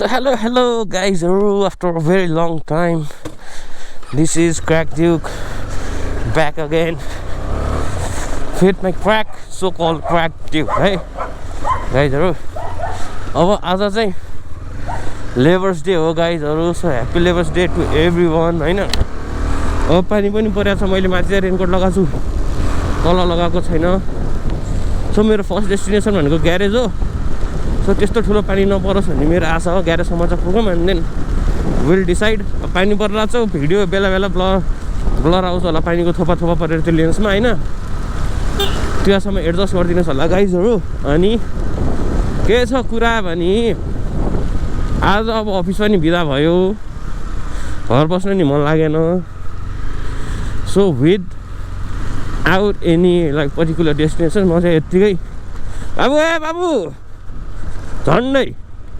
So hello guys, after a very long time, this is Crack Duke back again with my crack, so-called Crack Duke, है गाइजहरु। अब आज चाहिँ labours day हो गाइजहरु, so happy labours day to everyone हैन। अब पानी पनि परेको छ, मैले माथि रेनकोट लगाएको छु, तल लगाएको छैन। सो मेरो फर्स्ट डेस्टिनेसन भनेको ग्यारेज हो। सो त्यस्तो ठुलो पानी नपरोस् भन्ने मेरो आशा हो। ग्यारेजसम्म चाहिँ पुगौँ एन्ड देन विल डिसाइड। पानी परिरहेको छ, भिडियो बेला बेला ब्लर आउँछ होला पानीको थोपा थोपा परेर त्यो लेन्समा हैन, त्योसम्म एडजस्ट गरिदिनुहोस् होला गाइजहरु। अनि के छ कुरा भने आज अब अफिस पनि बिदा भयो, घर बस्न नि मन लागेन। So with out any like particular destination म चाहिँ यत्तिकै बाबु झन्डै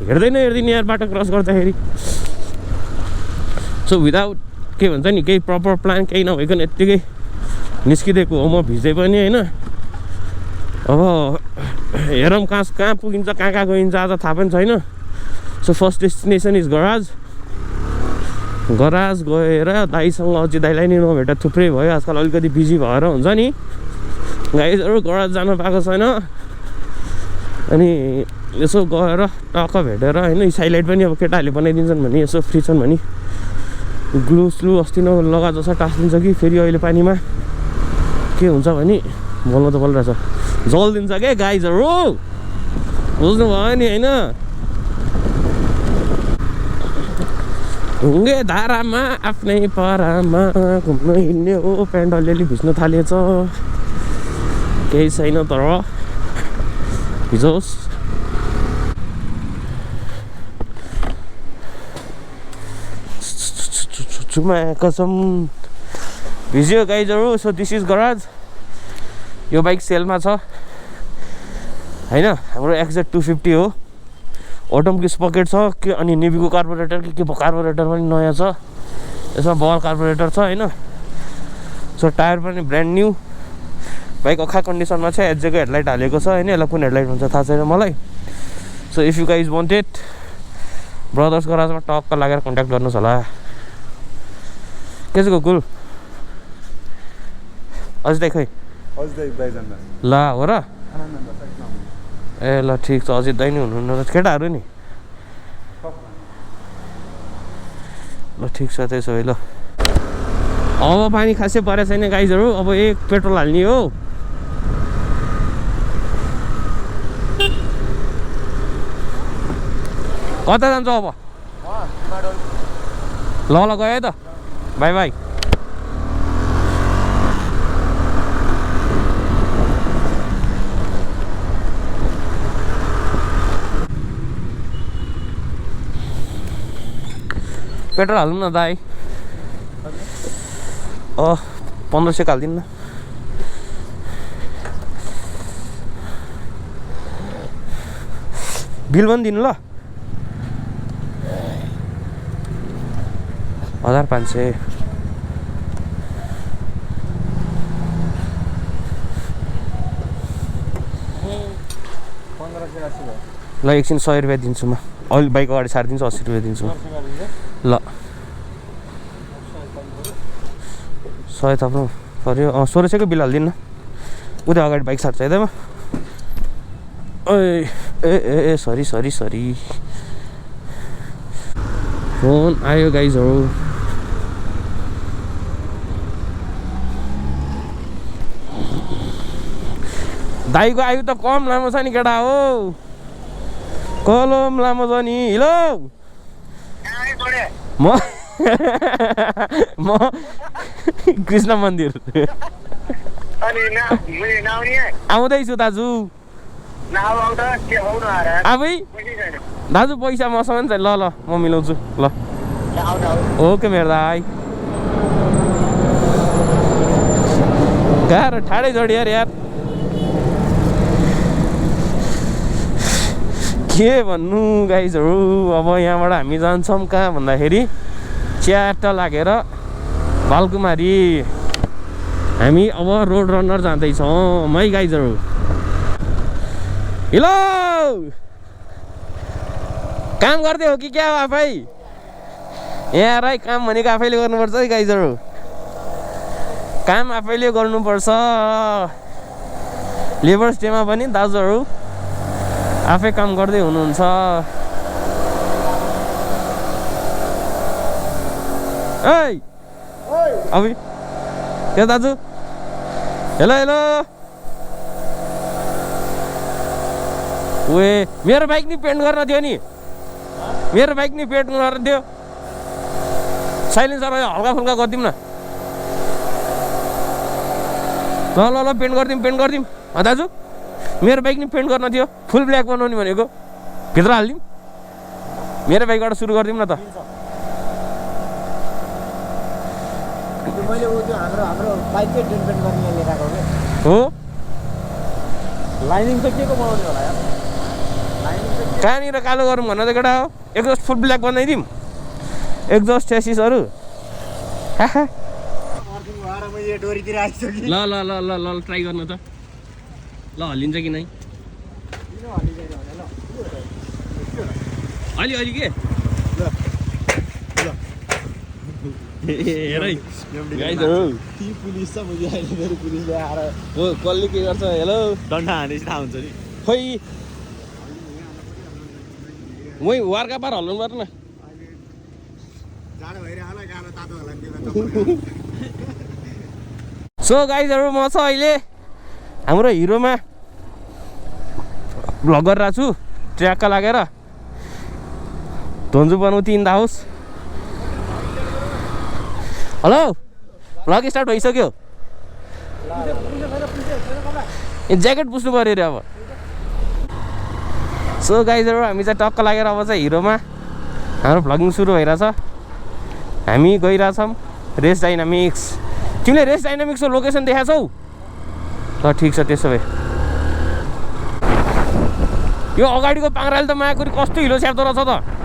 हेर्दिन यार बाटो क्रस गर्दाखेरि। सो विदाउट के भन्छ नि केही प्रपर प्लान केही नभइकन यत्तिकै निस्किदिएको हो म, भिजै पनि हैन। अब हेरौँ कहाँ पुगिन्छ, कहाँ गइन्छ आज थाहा पनि छैन। So first destination is garage गएर दाइसँग अझै दाइलाई नि नभेटा थुप्रै भयो, आजकल अलिकति बिजी भएर हुन्छ नि गाइजहरु। गराज जानु पाएको छैन, अनि यसो गएर टक्क भेटेर हैन। साइलाइट पनि अब केटाहरूले बनाइदिन्छन् भने, यसो फ्री छन् भने ग्लु स्लु अस्ति नलगा जस्तो टाँसिदिन्छ कि फेरि अहिले पानीमा के हुन्छ भने बोल्नु त बोलिरहेछ, जल्दिन्छ क्या गाइजहरु, बुझ्नुभयो नि हैन। ढुङ्गे धारामा आफ्नै पारामा घुम्न हिँड्ने हो, प्यान्ट अलिअलि भिज्न थालेछ, केही छैन तर भिजोस्। चुमा कसम भिज्यो गाइजहरु। So this is garage. यो बाइक सेलमा छ हैन, हाम्रो एक्जेट 250 हो। अटोमको स्पकेट छ के, अनि नेभीको कार्बोरेटर के कार्बोरेटर पनि नयाँ छ, यसमा बल कार्बोरेटर छ हैन। सो टायर पनि ब्रान्ड न्यू, बाइक अखा कन्डिसनमा छ। एचजेको हेडलाइट हालेको छ हैन, यसलाई कुन हेडलाइट भन्छ थाहा छैन मलाई। So if you guys want it, brothers गराजमा टक्क लागेर कन्ट्याक्ट गर्नुहोस् होला। के छ गोकुल अझै खै ल हो र, ए ल ठिक छ। अजित दाइ नि हुनुहुन्न, केटाहरू नि ल ठिक छ त्यसो भए। ल अब पानी खासै परेको छैन गाइजहरु, अब एक पेट्रोल हाल्ने हो। कता जान्छ अब? ल गयो है त, बाई बाई। पेट्रोल हालौँ न दाइ, 1500 हालिदिनु न। बिल पनि दिनु ल, 1500। ल एकछिन 100 रुपियाँ दिन्छु म, अहिले बाइक अगाडि सारिदिन्छु, 80 रुपियाँ दिन्छु म। ल 100 थप्नु पऱ्यो। 1600को बिल हालिदिनु न, उता अगाडि बाइक सार्छ है त म। ए सरी फोन आयो गाइजहरु। दाइको आयु त कम लामो छ नि केटा हो, कलम लामो छ नि। हिलो म कृष्ण मन्दिर आउँदैछु दाजु। आबै दाजु पैसा मसँग नि छ, ल म मिलाउँछु ल। ओके मेरो दाइ। गाह्रो ठाडै जोडी यार के भन्नु गाइजहरु। अब यहाँबाट हामी जान्छौँ कहाँ भन्दाखेरि च्याट्ट लागेर बालकुमारी। हामी अब रोड रनर जाँदैछौँ है गाइजहरु। हेलो काम गर्दै हो कि क्या हो आफै यहाँ राई काम भनेको आफैले गर्नुपर्छ है गाइजहरू काम आफैले गर्नुपर्छ लेबर्स डेमा पनि दाजुहरू आफै काम गर्दै हुनुहुन्छ ओइ अबि के दाजु हेलो हेलो ओए मेरो बाइक नि पेन्ट गर्न थियो नि मेरो बाइक नि पेन्ट गर्न थियो साइलेन्सर हल्का फुल्का गरिदिउँ न ल ल ल पेन्ट गरिदिउँ दाजु मेरो बाइक नि पेन्ट गर्न थियो फुल ब्ल्याक बनाउने भनेको भित्र हालिदिउँ मेरो बाइकबाट सुरु गरिदिउँ न त मैले त्यो हाम्रो बाइककै पेन्ट गर्ने लिएर आएको हो लाइनिङ चाहिँ के को बनाउने होला यार कहाँनिर कालो गरौँ भन्न त केटा हो एक्जस्ट फुल ब्ल्याक बनाइदिउँ एक्जस्ट च्यासिसहरू ल ल ल ल ल ट्राई गर्नु त ल हल्लिन्छ कि नै अलि के हेर पुलिसले आएर कसले के गर्छ हेलो डन्डा हानेपछि थाहा हुन्छ नि खोइ मै वारका पार हल्नु पर्छ न सो गाइजहरू म छ अहिले हाम्रो हिरोमा भ्लग गरिरहेको छु ट्र्याकका लागेर धन्जु बनाउँथी in the house hello vlog start भइसक्यो ज्याकेट पुस्नु पऱ्यो अरे अब सो गाइजहरू हामी चाहिँ टक्क लागेर अब चाहिँ हिरोमा हाम्रो भ्लगिङ सुरु भइरहेछ हामी गइरहेछौँ रेस डाइनामिक्स तिमीले रेस डाइनामिक्सको लोकेसन देखाएको छौ ल ठिक छ त्यसो भए यो अगाडिको पाङ्राले त मायाकुरी कस्तो हिलो स्याहार्दो रहेछ त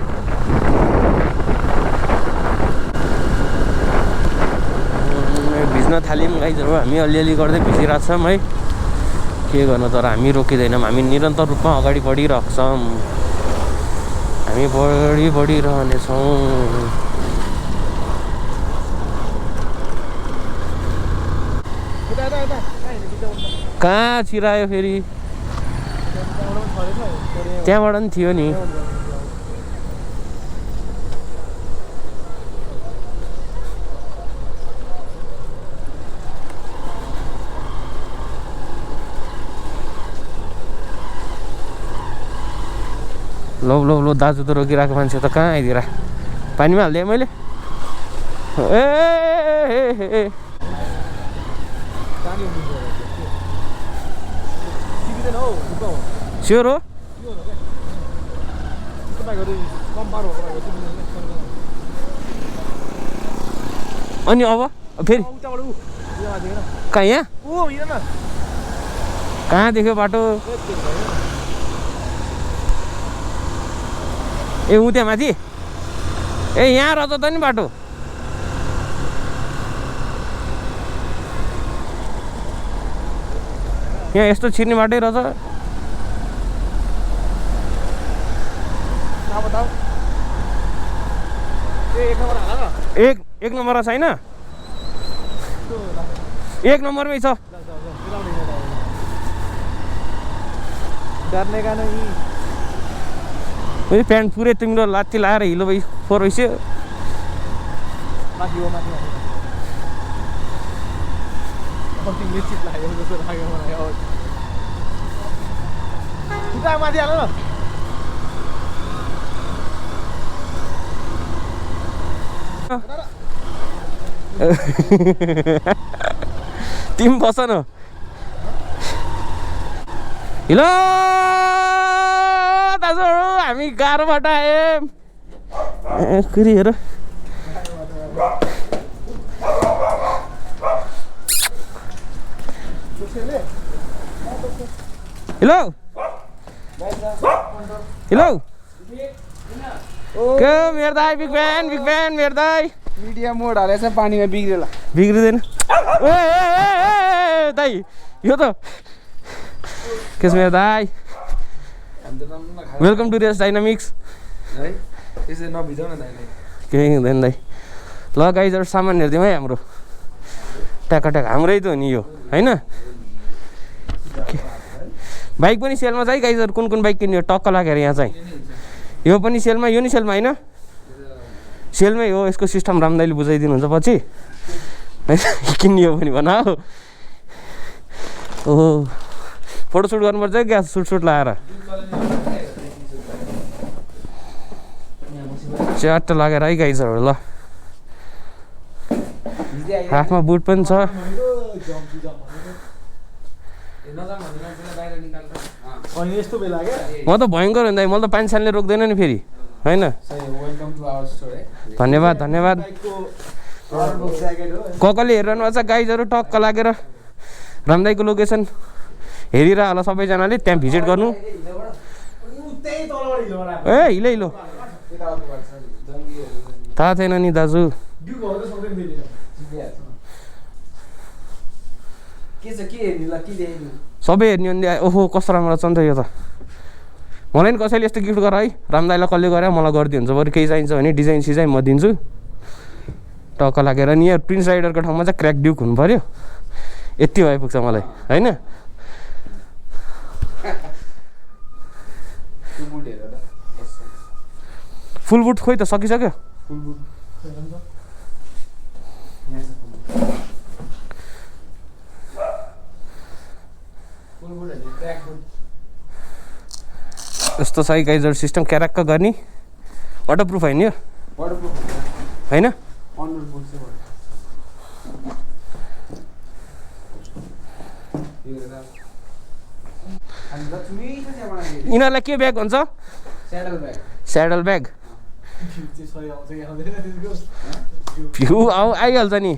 भिज्न थाल्यौँ गाइजहरू हामी अलिअलि गर्दै भिजिरहेछौँ है के गर्नु तर हामी रोकिँदैनौँ हामी निरन्तर रूपमा अगाडि बढिरहेछौँ हामी बढिरहनेछौँ कहाँ छिरायो फेरि त्यहाँबाट पनि थियो नि लो दाजु त रोकिरहेको मान्छे त कहाँ आइदिएर पानीमा हालिदिएँ मैले ए स्योर हो अनि अब फेरि कहाँ यहाँ कहाँ देख्यो बाटो ए ऊ त्यहाँ माथि ए यहाँ रहेछ त नि बाटो यहाँ यस्तो छिर्ने बाटै रहेछ एक नम्बर छैन एक नम्बरमै छ डरने का नहीं प्यान्ट पुरै तिम्रो लात्ती लाएर हिलो फोहोर भइसक्यो माथि हो माथि निश्चित लाग्यो जस्तो लाग्यो मलाई खुट्टा माथि हाल न तिमी बस न हिलो दाजुहरू हामी गाह्रोबाट आयौँ कुरी हेर हेलो हेलो के मेरो दाइ बिग फ्यान मेरो दाइ मीडिया मोड हालेछ पानीमा बिग्रिँदैन ए दाइ यो त केस मेरो दाइ वेलकम टु रेस डाइनामिक्स है त्यसै नभिजाउ न दाइले केही हुँदैन दाइ ल गाइजहरू सामान हेरिदिउँ है हाम्रो ट्याका हाम्रै त हो नि यो होइन बाइक पनि सेलमा छ है गाइजहरू कुन कुन बाइक किन्यो टक्क लागेर यहाँ चाहिँ यो पनि सेलमा यो नि सेलमा होइन सेलमै हो यसको सिस्टम रामदाइले बुझाइदिनुहुन्छ पछि किन्ने हो भने भन हो ओहो फोटोसुट गर्नुपर्छ क्या सुट लगाएर च्याट्ट लागेर है गाइजहरू ल हाफमा बुट पनि छ यस्तो बेला क्या म त भयङ्कर हुँदा मैले त पानी सानले रोक्दैन नि फेरि होइन धन्यवाद कसले हेरिरहनु भएको छ गाइजहरू टक्क लागेर रामदाईको लोकेसन हेरिरह होला सबैजनाले त्यहाँ भिजिट गर्नु ए हिलो थाहा छैन नि दाजु सबै हेर्ने भने ओहो कस्तो राम्रो छ नि त यो त मलाई नि कसैले यस्तो गिफ्ट गर है रामदाईलाई कसले गरे मलाई गरिदिन्छ बरु केही चाहिन्छ भने डिजाइन सिजाइन म दिन्छु टक्क लागेर नि यहाँ प्रिन्स राइडरको ठाउँमा चाहिँ क्र्याक ड्युक हुनु पऱ्यो यति भइपुग्छ मलाई होइन फुल बुट खोइ त सकिसक्यो यस्तो छ गाइजर सिस्टम क्याराक्क गर्ने वाटरप्रुफ होइन यो होइन यिनीहरूलाई के ब्याग हुन्छ स्याडल ब्याग भ्यू आइहाल्छ नि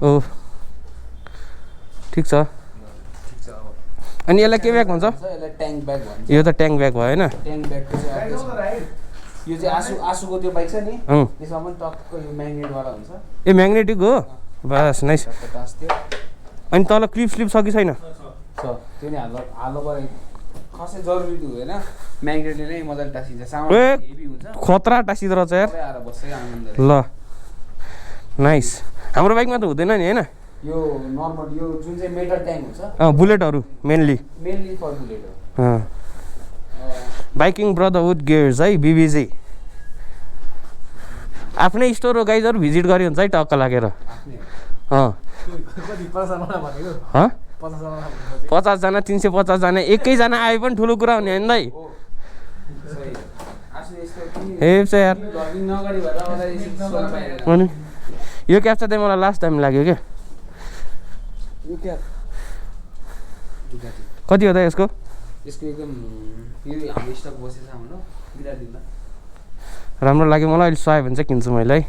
ओ ठिक छ अनि यसलाई के ब्याग भन्छ यो त ट्याङ्क ब्याग भयो होइन यो चाहिँ आसुको त्यो बाइक छ नि त्यसमा पनि टक्क यो म्याग्नेटवाला हुन्छ ए म्याग्नेटिक हो बस नाइस अनि तल क्लिप स्लिप छ कि छैन त्यो नि हाल्नु पऱ्यो खसै जरुरी त हुँदैन म्याग्नेटले नै मजाले टाँसिन्छ साउन्ड हेभी हुन्छ खतरा टाँसिँदो रहेछ यार ल नाइस हाम्रो बाइकमा त हुँदैन नि होइन यो नर्मल यो जुन चाहिँ मेटल ट्याङ्क हुन्छ बुलेटहरू मेनली फर बुलेट हो बाइकिङ ब्रदरहुड गियर्स है बिबिजी आफ्नै स्टोर हो गाइजहरू भिजिट गरे हुन्छ है टक्क लागेर 50जना 350जना एकैजना आए पनि ठुलो कुरा हुने होइन दाइ यार अनि यो क्याप्चा चाहिँ मलाई लास्ट टाइम लाग्यो क्या कति हो त यसको एकदम यो हाम्रो स्टक बसेछ हाम्रो गिरादिल्ला राम्रो लाग्यो मलाई अहिले सुहायो भने चाहिँ किन्छु मैले है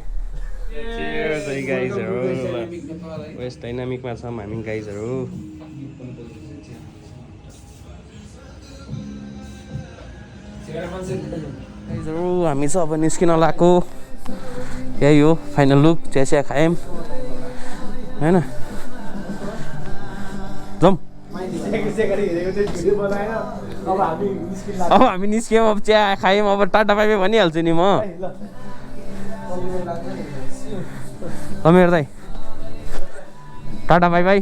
वेस्ट डाइनामिकमा छौँ हामी गाइजहरू हामी चाहिँ अब निस्किन लगाएको यही हो फाइनल लुक चिया खायौँ होइन जाउँ अब हामी निस्क्यौँ अब चिया खायौँ अब टाटा बाई बाई भनिहाल्छु नि म मेरो दाइ टाटा बाई बाई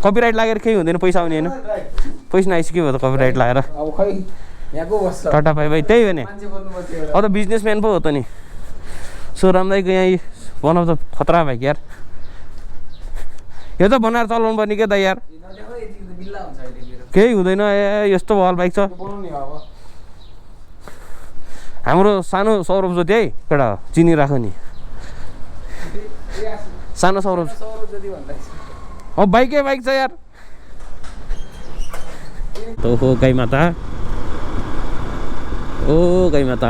कपिराइट लागेर केही हुँदैन पैसा आउने होइन पैसा नआइसक्यो भयो त कपिराइट लागेर टाटा बाई बाई त्यही हो नि अब त बिजनेसम्यान पो हो त नि सो रामदाईको यहाँ वान अफ द खतरा बाइक यार यो त बनाएर चलाउनु पर्ने क्या दाइ यार केही हुँदैन ए यस्तो वाल बाइक छ हाम्रो सानो सौरभ ज्योति है केटा चिनी राख नि सानो सौरभ अब बाइकै बाइक छ यार हो गाई माता ओ गाई माता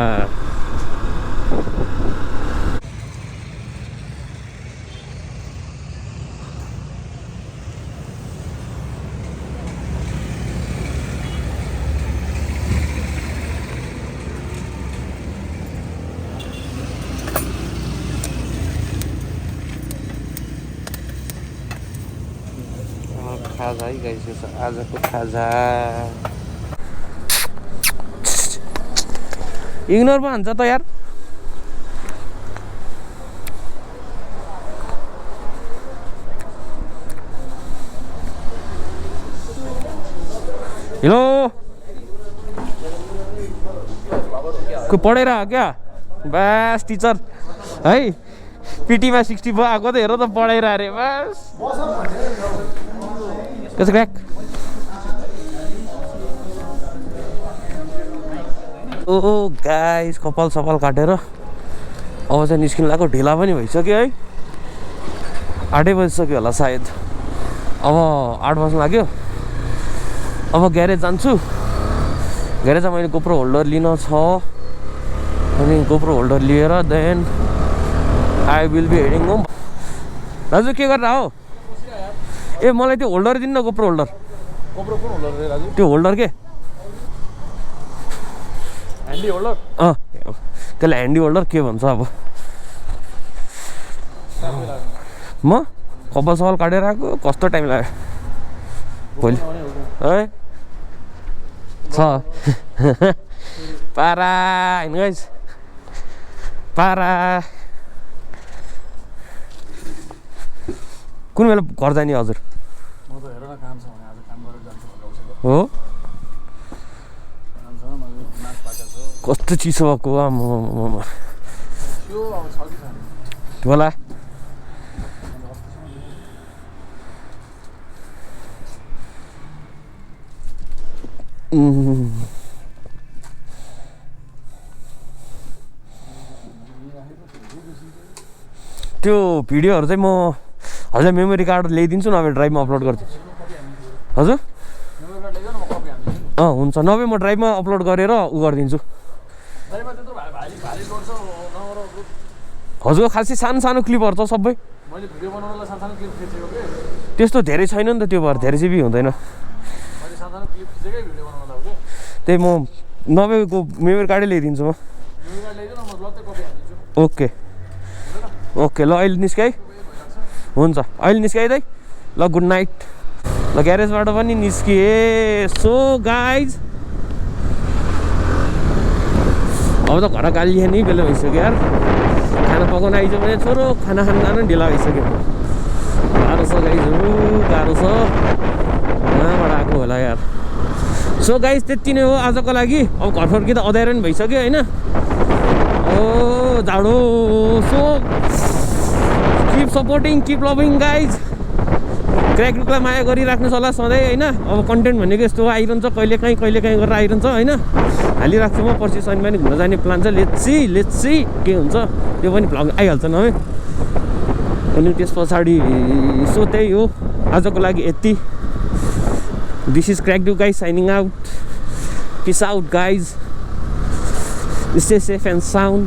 खाजा है गाइस आजको खाजा इग्नोर पो हान्छ त यार हेलो को पढेर हो क्या बस टिचर है पिटीमा 64 आएको त हेर त पढाइर अरे बस कसो क्र्याक ओ गाइस कपाल सपाल काटेर अब चाहिँ निस्किनु लाग्यो ढिला पनि भइसक्यो है 8 बजिसक्यो होला सायद अब 8 बज्न लाग्यो अब ग्यारेज जान्छु ग्यारेजमा मैले गोप्रो होल्डर लिन छ अनि गोप्रो होल्डर लिएर then I will be heading home दाजु के गरेर हो ए मलाई त्यो होल्डर दिनु न गोप्रो होल्डर गोप्रो कुन होल्डर रे दाजु त्यो होल्डर के ह्यान्डी होल्डर त्यसलाई ह्यान्डी होल्डर के भन्छ अब म कपाल सपाल काटेर आएको कस्तो टाइम लाग्यो भोलि है छ पारा होइन गाइस पारा कुन बेला घर जाने हजुर म त हेर न काम छ भने आज काम गरेर जान्छु भनेर उसको हो काम छ मैले नाच पाकेको छ कस्तो चिसो भएको आम्मामा त्यो अब छ कि छैन होला त्यो भिडियोहरू चाहिँ म हजुर मेमोरी कार्ड ल्याइदिन्छु नभए ड्राइभमा अपलोड गरिदिन्छु हजुर हुन्छ नभए म ड्राइभमा अपलोड गरेर उ गरिदिन्छु हजुर खासै सानो सानो क्लिपहरू छ सबै मैले भिडियो बनाउनलाई सानो क्लिप खिचेको के त्यस्तो धेरै छैन नि त त्यो भएर धेरै जिबी हुँदैन मैले सानो क्लिप खिचेकै भिडियो बनाउन लाग्यो त्यही म नभएको मेमोरी कार्डै ल्याइदिन्छु म मेमोरी कार्ड ल्याइदिनु म लत्तै कपी हालिदिन्छु ओके ओके ल अहिले निस्काइ हुन्छ अहिले निस्काइ है ल गुड नाइट ल ग्यारेजबाट पनि निस्किए सो गाइज अब त घर गाली नि बेला भइसक्यो यार खाना पकाउन आइज भने छोरो खाना खान जानु ढिला भइसक्यो गाह्रो छ गाइजहरू गाह्रो छ कहाँबाट आएको होला यार सो गाइज त्यति नै हो आजको लागि अब घर फर्किँदा अँध्यारो नि भइसक्यो होइन ओ जाडो so keep supporting keep loving guys crack रुकलाई माया गरिराख्नुहोस् होला सधैँ होइन अब कन्टेन्ट भनेको यस्तो आइरहन्छ कहिले काहीँ गरेर आइरहन्छ होइन हालिराख्छु म पर्सि शनिबार घुम्न जाने प्लान छ लेट्सी के हुन्छ त्यो पनि भ्लग आइहाल्छ न है अनि त्यस पछाडि सो त्यही हो आजको लागि यति this is crack do guys signing out peace out guys stay safe and sound